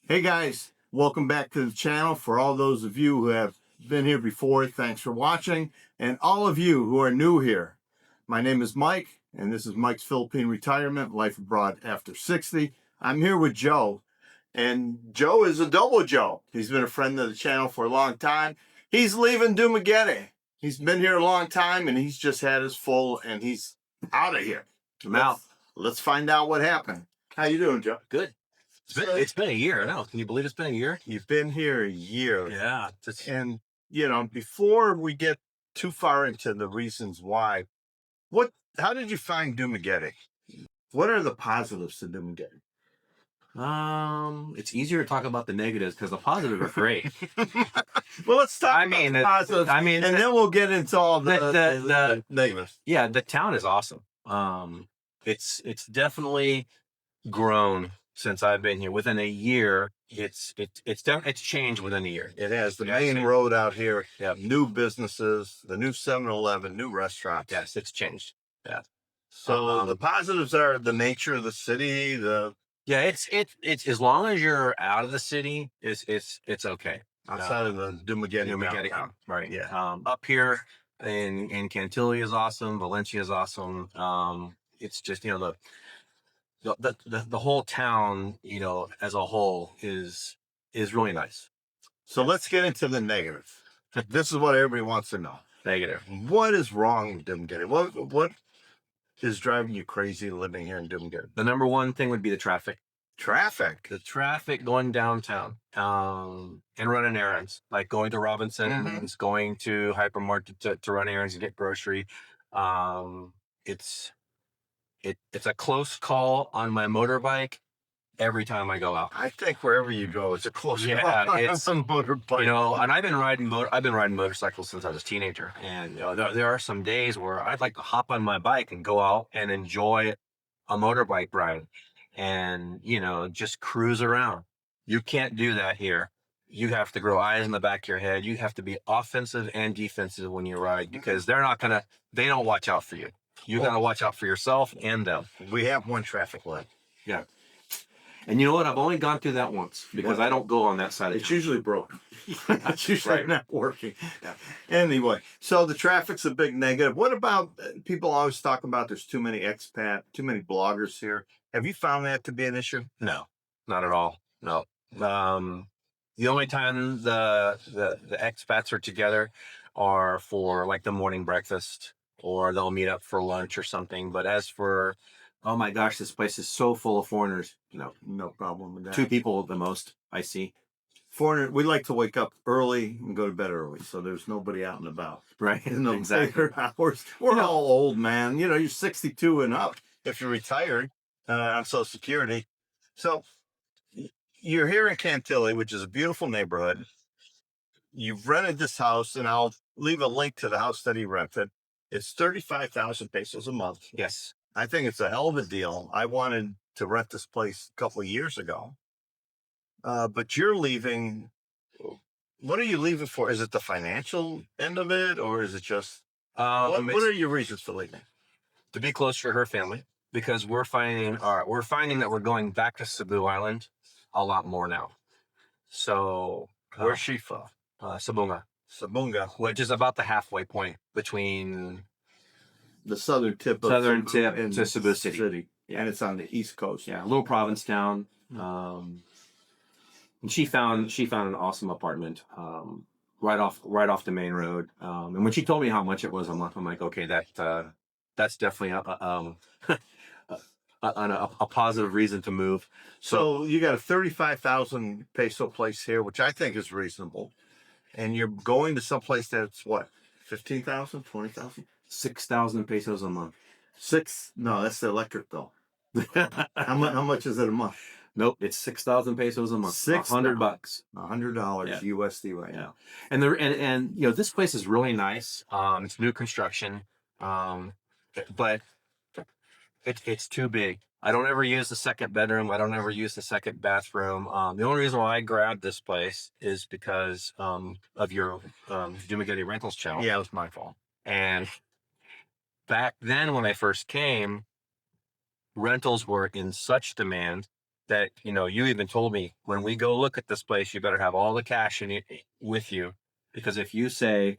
Hey guys, welcome back to the channel. For all those of you who have been here before, thanks for watching. And all of you who are new here, my name is Mike, and this is Mike's Philippine Retirement, Life Abroad After 60. I'm here with Joe, and Joe is Adobo Joe. He's been a friend of the channel for a long time. He's leaving Dumaguete. He's been here a long time, and he's just had his full, and he's out of here. I'm out. Let's find out what happened. How you doing, Joe? Good. It's been a year now. Can you believe it's been a year? You've been here a year. Yeah. And, before we get too far into the reasons why, how did you find Dumaguete? What are the positives to Dumaguete? It's easier to talk about the negatives because the positives are great. Well, let's talk about the positives. And then we'll get into all the negatives. Yeah, the town is awesome. It's definitely grown since I've been here. Within a year, it's changed within a year. It has. The main road out here, new businesses, the new 7-Eleven, new restaurants. Yes, it's changed. Yeah. So the positives are the nature of the city. It's as long as you're out of the city, it's okay. Outside of the Dumaguete town. Right. Yeah. Up here in Cantilly is awesome. Valencia is awesome. It's just the whole town, as a whole is really nice. So let's get into the negative. This is what everybody wants to know. Negative. What is wrong with Dumaguete? What is driving you crazy living here in Dumaguete? The number one thing would be the traffic. Traffic? The traffic going downtown and running errands, like going to Robinson's, going to hypermarket to run errands and get grocery. It's a close call on my motorbike every time I go out. I think wherever you go, it's a close call. It's on motorbike. And I've been riding motorcycles since I was a teenager. And there are some days where I'd like to hop on my bike and go out and enjoy a motorbike ride and just cruise around. You can't do that here. You have to grow eyes in the back of your head. You have to be offensive and defensive when you ride because they don't watch out for you. You got to watch out for yourself and them. We have one traffic light. Yeah. And you know what? I've only gone through that once because I don't go on that side. It's usually broken. It's usually not working. Yeah. Anyway, so the traffic's a big negative. What about people always talk about there's too many too many bloggers here. Have you found that to be an issue? No, not at all. No. The only time the expats are together are for like the morning breakfast or they'll meet up for lunch or something. But as for, oh my gosh, this place is so full of foreigners. No problem with that. 2 people at the most I see. Foreigner, we like to wake up early and go to bed early, so there's nobody out and about. Right. No exactly. Hours. We're all old, man. You're 62 and up if you're retired on Social Security. So you're here in Cantilly, which is a beautiful neighborhood. You've rented this house, and I'll leave a link to the house that he rented. It's 35,000 pesos a month. Yes. I think it's a hell of a deal. I wanted to rent this place a couple of years ago. But you're leaving. What are you leaving for? Is it the financial end of it, or is it just what are your reasons for leaving? To be closer to her family, because we're finding that we're going back to Cebu Island a lot more now. So where's she from? Sabunga, which is about the halfway point between the southern tip to Cebu City. Yeah. And it's on the east coast. Yeah, a little province town. And she found an awesome apartment right off the main road. And when she told me how much it was, I'm like, okay, that's definitely a positive reason to move. So you got a 35,000 peso place here, which I think is reasonable. And you're going to someplace that's what, 15,000, 20,000? 6,000 pesos a month. No, that's the electric bill. How much is it a month? Nope, it's 6,000 pesos a month. $100. $100 USD right now. And this place is really nice. It's new construction, but it's too big. I don't ever use the second bedroom. I don't ever use the second bathroom. The only reason why I grabbed this place is because of your Dumaguete Rentals channel. Yeah, it was my fault. And back then when I first came, rentals were in such demand that, you know, you even told me when we go look at this place, you better have all the cash in it with you. Because if you say,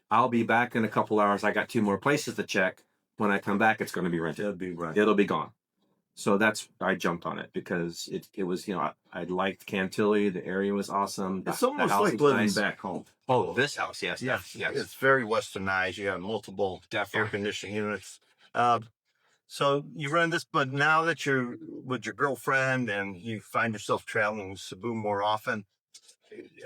I'll be back in a couple hours, I got 2 more places to check. When I come back, it's going to be rented. It'll be gone. So I jumped on it because it was, you know, I liked Cantilly. The area was awesome. It's The almost house like was living nice. back home. Oh, this house, yes, Yes, yes. it's very westernized. You have multiple air Definitely. conditioning units. So you run this, but now that you're with your girlfriend and you find yourself traveling with Cebu more often,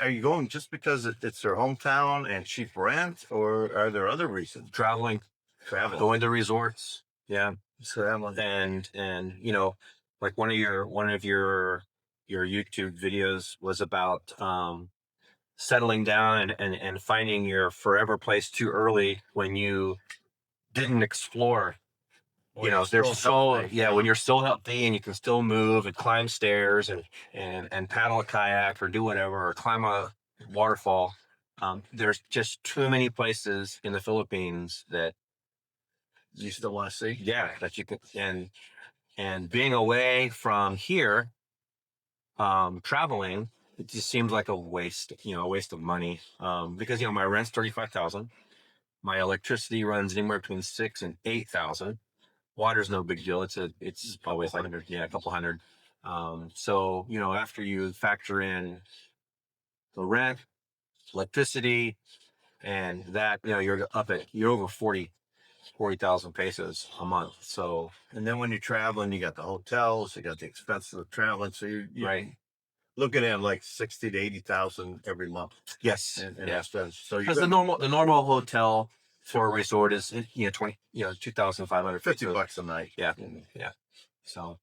are you going just because it's her hometown and cheap rent, or are there other reasons? Traveling, going to resorts. Yeah. Traveling. And you know, like one of your YouTube videos was about settling down and finding your forever place too early when you didn't explore. You know, there's so when you're still healthy and you can still move and climb stairs and paddle a kayak or do whatever or climb a waterfall. There's just too many places in the Philippines that You still want to see? that you can and being away from here, traveling, it just seems like a waste, you know, a waste of money. Because you know my rent's 35,000, my electricity runs anywhere between 6 and 8,000. Water's no big deal. It's always like a couple hundred. So you know after you factor in the rent, electricity, and that you know you're over 40,000 pesos a month. So And then when you're traveling, you got the hotels, you got the expenses of traveling. So you're right. looking at like 60 to 80,000 every month. Yes. And Yeah. expenses. So Because you're the normal hotel for a resort is 2,500 50 bucks a night. Yeah. Yeah. So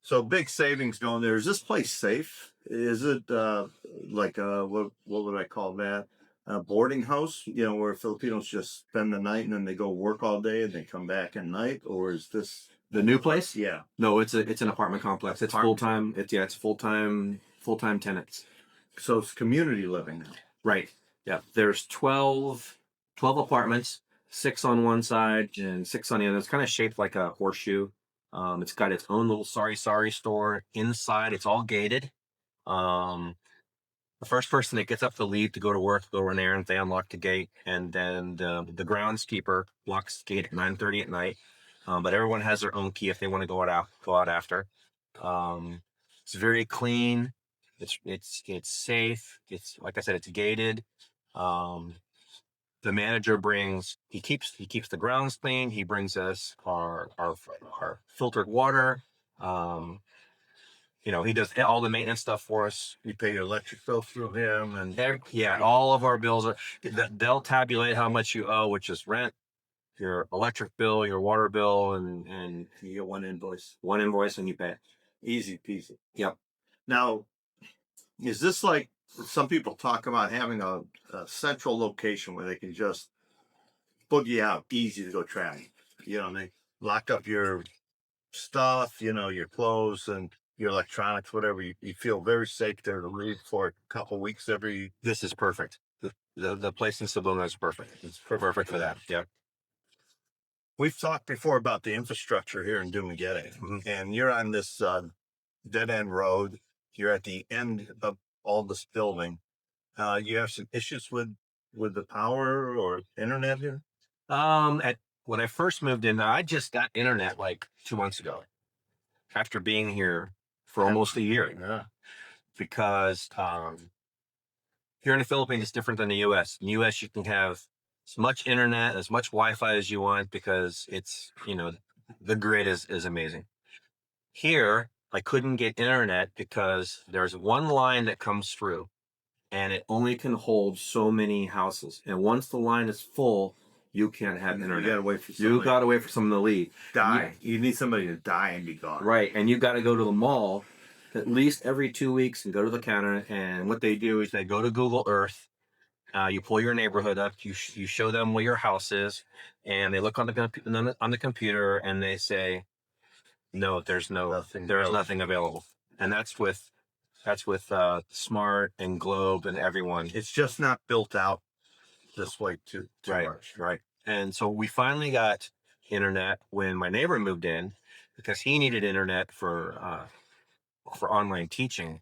So big savings going there. Is this place safe? Is it like what would I call that? A boarding house, you know, where Filipinos just spend the night and then they go work all day and they come back at night, or is this the new place? Yeah. No, it's an apartment complex. It's full time. It's full time tenants. So it's community living now. Right. Yeah. There's 12 apartments, 6 on one side and 6 on the other. It's kind of shaped like a horseshoe. It's got its own little sorry store inside. It's all gated. Um, the first person that gets up to leave to go to work, go run errands, they unlock the gate, and then the groundskeeper locks the gate at 9:30 at night. But everyone has their own key if they want to go out after. It's very clean. It's safe. It's like I said, it's gated. Um, the manager he keeps the grounds clean. He brings us our filtered water. Um, you know, he does all the maintenance stuff for us. You pay your electric bill through him, and All of our bills they'll tabulate how much you owe, which is rent, your electric bill, your water bill, and you get one invoice. and you pay it. Easy peasy. Yep. Now, is this like some people talk about having a central location where they can just boogie out, easy to go traveling? You know, they lock up your stuff, you know, your clothes and your electronics, whatever. You feel very safe there to leave for a couple weeks every. This is perfect. The place in Cebu is perfect. It's perfect for that. Yeah. We've talked before about the infrastructure here in Dumaguete, and you're on this dead end road. You're at the end of all this building. You have some issues with the power or internet here? When I first moved in, I just got internet like 2 months ago after being here for almost a year. Yeah. Because here in the Philippines, it's different than the U.S. In the U.S., you can have as much internet, as much Wi-Fi as you want because it's, you know, the grid is amazing. Here, I couldn't get internet because there's one line that comes through and it only can hold so many houses. And once the line is full, you can't have internet. You gotta wait for someone to leave. Die. You need somebody to die and be gone. Right. And you got to go to the mall at least every 2 weeks and go to the counter. And what they do is they go to Google Earth. You pull your neighborhood up. You show them where your house is, and they look on the computer and they say, "No, there's nothing available." And that's with Smart and Globe and everyone. It's just not built out this way too much. Right. And so we finally got internet when my neighbor moved in because he needed internet for for online teaching.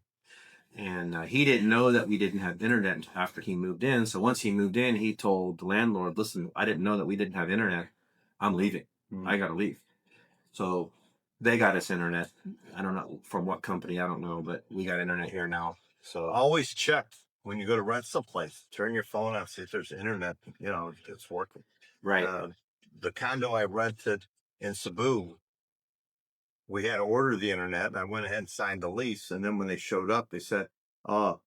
And he didn't know that we didn't have internet until after he moved in. So once he moved in, he told the landlord, listen, I didn't know that we didn't have internet. I'm leaving. I got to leave. So they got us internet. I don't know from what company, I don't know, but we got internet here now. So Always check when you go to rent someplace. Turn your phone on, see if there's internet, it's working. right. The condo I rented in Cebu, we had to order the internet, and I went ahead and signed the lease. And then when they showed up, they said, "Oh,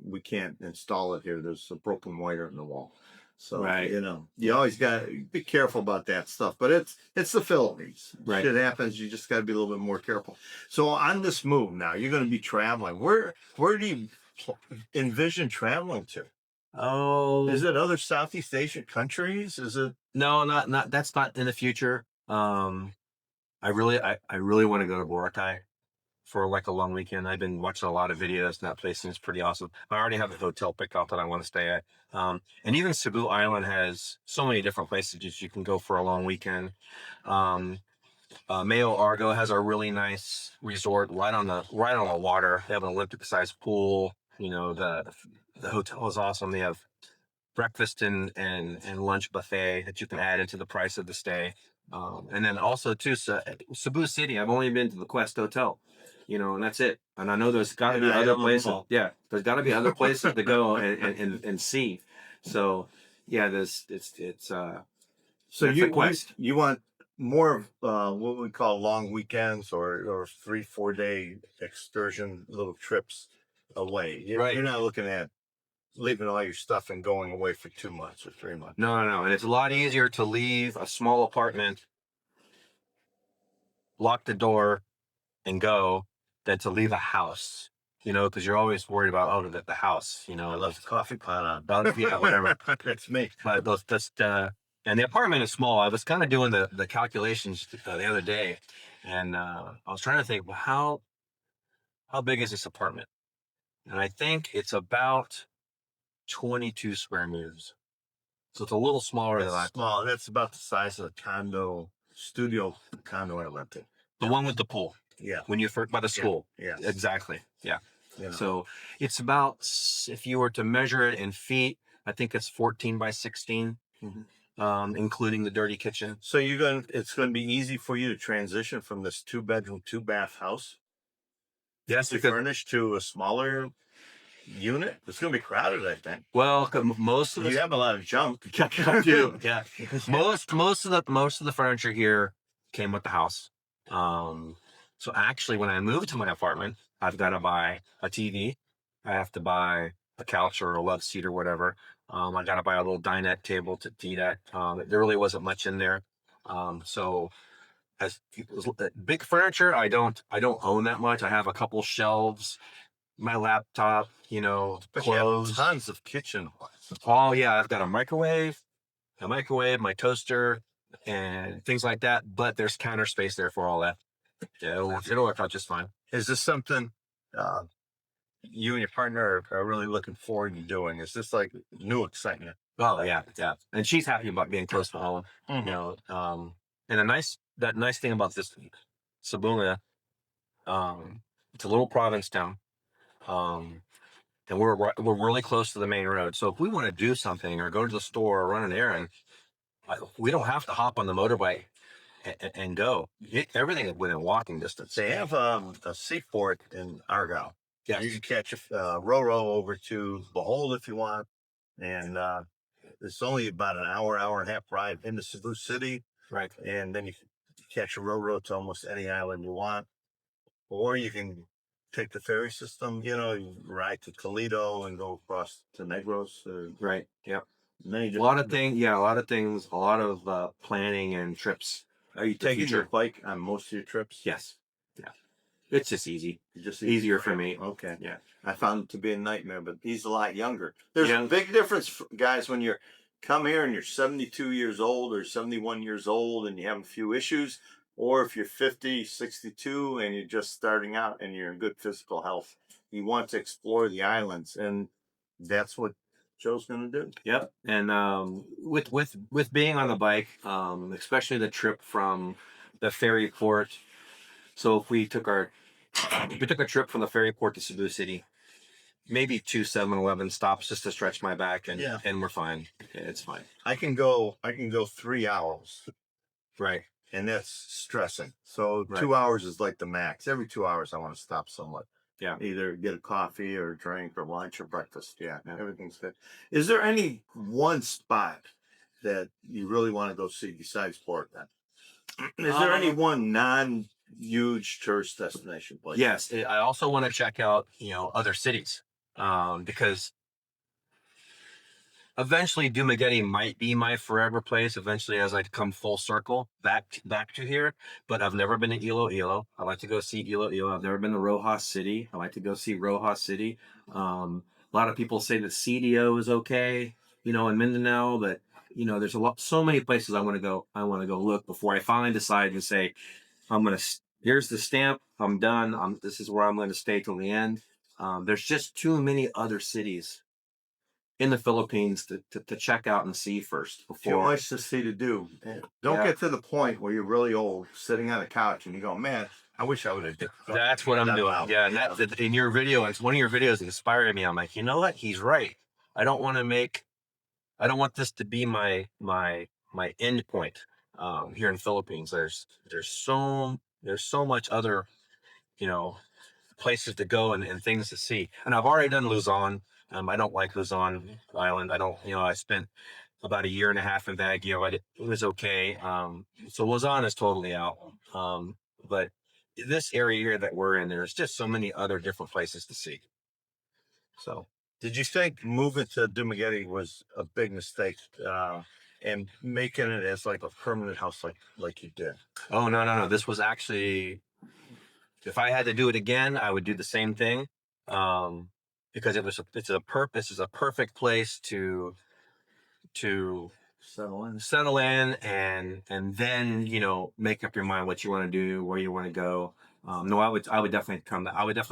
we can't install it here. There's a broken wire in the wall." So Right. you always got to be careful about that stuff. But it's the Philippines. Right. Shit happens. You just got to be a little bit more careful. So on this move now, you're going to be traveling. Where do you envision traveling to? Oh, Is it other Southeast Asian countries? Is it? no, not that's not in the future. I really want to go to Boracay for like a long weekend. I've been watching a lot of videos, and that place seems pretty awesome. I already have a hotel picked out that I want to stay at. And even Cebu Island has so many different places that you can go for a long weekend. Mayo Argo has a really nice resort right on the water. They have an Olympic-sized pool. The hotel is awesome. They have breakfast and lunch buffet that you can add into the price of the stay. And then also too, Cebu City. I've only been to the Quest Hotel, and that's it. And I know there's got to be other places. Yeah, there's got to be other places to go and see. So yeah, it's So that's the Quest. you want more of what we call long weekends or 3-4 day excursion little trips away. Right. You're not looking at leaving all your stuff and going away for 2 months or 3 months. No. And it's a lot easier to leave a small apartment, lock the door, and go than to leave a house. Because you're always worried about the house. I love the coffee pot on. Yeah, whatever. That's me. But and the apartment is small. I was kind of doing the calculations the other day, and I was trying to think, well, how big is this apartment? And I think it's about 22 square meters. So it's a little smaller than That's small. That's about the size of a studio condo I rented. the one with the pool. Yeah. When you first by the school. Yeah. Exactly. Yeah. You know. So it's about, if you were to measure it in feet, I think it's 14 by 16, including the dirty kitchen. So it's going to be easy for you to transition from this 2-bedroom, 2-bath house. Yes, to furnish to a smaller unit. It's going to be crowded, I think. Well, most of you have a lot of junk. I do. Yeah. Most of the furniture here came with the house. So actually, when I moved to my apartment, I've got to buy a TV. I have to buy a couch or a love seat or whatever. I got to buy a little dinette table to eat at. There really wasn't much in there. So as big furniture, I don't own that much. I have a couple shelves, my laptop, But clothes. you have tons of kitchen. Oh yeah, I've got a microwave, my toaster, and things like that. But there's counter space there for all that. Yeah, it'll work out just fine. Is this something you and your partner are really looking forward to doing? Is this like new excitement? Oh yeah. And she's happy about being close to home. Mm-hmm. And that nice thing about this Sabuna, it's a little province town, and we're really close to the main road. So if we want to do something or go to the store or run an errand, we don't have to hop on the motorbike and go. Everything within walking distance. They have a seaport in Argyle. Yeah, you can catch a Roro over to Behold if you want, and it's only about an hour and a half ride into Cebu City. Right, and then you can catch a Roro to almost any island you want, or you can take the ferry system. You ride to Toledo and go across to Negros. Right. Yeah. A lot of things. Yeah, a lot of things. A lot of planning and trips. Are you taking your bike on most of your trips? Yes. Yeah. It's just easy. Just easier for me. Okay. Yeah. I found it to be a nightmare, but he's a lot younger. There's a big difference, guys, when you come here and you're 72 years old or 71 years old and you have a few issues, or if you're 50, 62 and you're just starting out and you're in good physical health. You want to explore the islands, and that's what Joe's going to do. Yep. And with being on the bike, especially the trip from the ferry port. So if we took our We took a trip from the ferry port to Cebu City, maybe 2 7-Eleven stops just to stretch my back, and Yeah. and we're fine. Yeah, it's fine. I can go 3 hours, Right. and that's stressing. So Right. 2 hours is like the max. Every 2 hours, I want to stop somewhere. Yeah. Either get a coffee or a drink or lunch or breakfast. Yeah, Yeah. everything's good. Is there any one spot that you really want to go see besides Portland? Is there any one non-huge tourist destination place? Yes, I also want to check out, other cities, because eventually Dumaguete might be my forever place. Eventually, as I come full circle back to here, but I've never been to Iloilo. I like to go see Iloilo. I've never been to Rojas City. I like to go see Rojas City. A lot of people say that CDO is okay, in Mindanao, but there's so many places I want to go. I want to go look before I finally decide and say, here's the stamp. I'm done. This is where I'm going to stay till the end. There's just too many other cities in the Philippines to check out and see first Too before. much to see to do. Don't get to the point where you're really old, sitting on a couch, and you go, "Man, I wish I would have." That's what I'm doing. Yeah, and that in your video, it's one of your videos inspired me. I'm like, you know what? He's right. I don't want this to be my end point. Here in Philippines, there's so much other, you know places to go and things to see. And I've already done Luzon. I don't like Luzon Island. I don't, I spent about a year and a half in Baguio. It was okay. So Luzon is totally out. But this area here that we're in, there's just so many other different places to see. So, did you think moving to Dumaguete was a big mistake, and making it as like a permanent house, like you did? oh, no. This was actually, if I had to do it again, I would do the same thing. Because this is a perfect place to settle in and then make up your mind what you want to do, where you want to go. No, I would definitely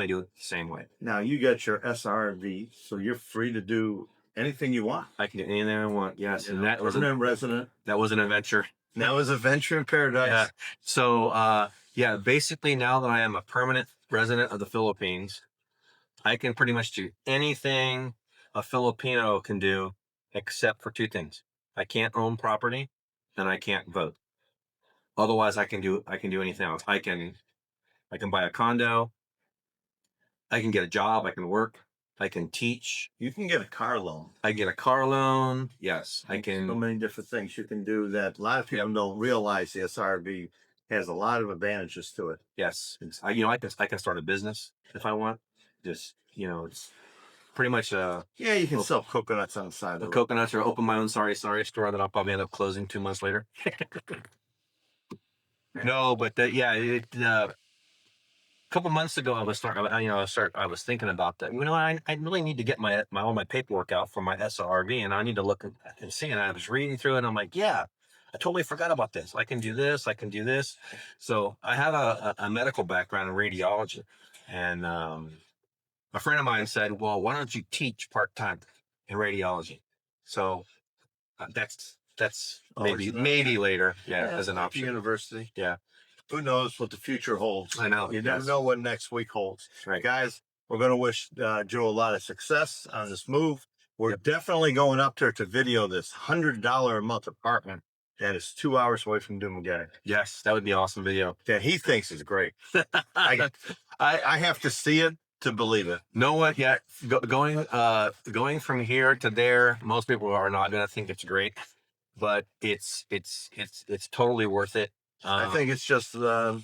do it the same way. Now you got your SRV, so you're free to do anything you want. I can do anything I want. Yes, and that was permanent resident. that was an adventure. That was a venture in paradise. Yeah. So basically now that I am a permanent resident of the Philippines, I can pretty much do anything a Filipino can do, except for two things: I can't own property, and I can't vote. Otherwise, I can do anything else. I can buy a condo. I can get a job. I can work. I can teach. You can get a car loan. I get a car loan. Yes, I can. So many different things you can do that a lot of people don't realize. The SRV has a lot of advantages to it. Yes, I can start a business if I want. Just it's pretty much Yeah, you can sell coconuts on the side of the road. coconuts, or open my own sorry store that I'll probably end up closing 2 months later. No, but a couple months ago I was thinking about that. I really need to get all my paperwork out for my SRV, and I need to look and see. And I was reading through it, and I'm like, yeah, I totally forgot about this. I can do this. I can do this. So I have a medical background in radiology, and a friend of mine said, well, why don't you teach part-time in radiology? So that's maybe later, as an option. University. Yeah. Who knows what the future holds? I know. You never know what next week holds. Right. Guys, we're going to wish Joe a lot of success on this move. We're definitely going up there to video this $100 a month apartment that is 2 hours away from Dumaguete. Yes, that would be an awesome video. That he thinks is great. I have to see it to believe it. Know what? Yeah, going from here to there, most people are not going to think it's great, but it's totally worth it. I think it's just the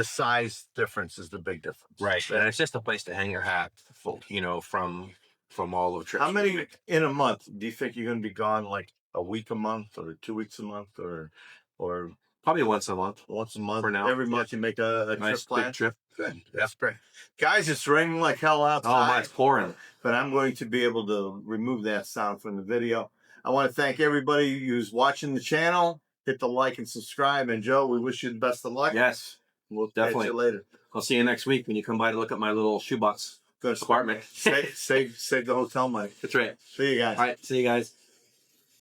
size difference is the big difference. Right, and it's just a place to hang your hat, from all of trips. How many in a month do you think you're going to be gone? Like a week a month, or 2 weeks a month, or probably once a month. Once a month for now. Every month you make a nice trip plan. Big trip. Good. That's great, guys. It's raining like hell outside. Oh my, it's pouring. But I'm going to be able to remove that sound from the video. I want to thank everybody who's watching the channel. Hit the like and subscribe. And Joe, we wish you the best of luck. Yes, We'll definitely. catch you later. I'll see you next week when you come by to look at my little shoebox apartment. Save the hotel money. That's right. See you guys. All right, see you guys.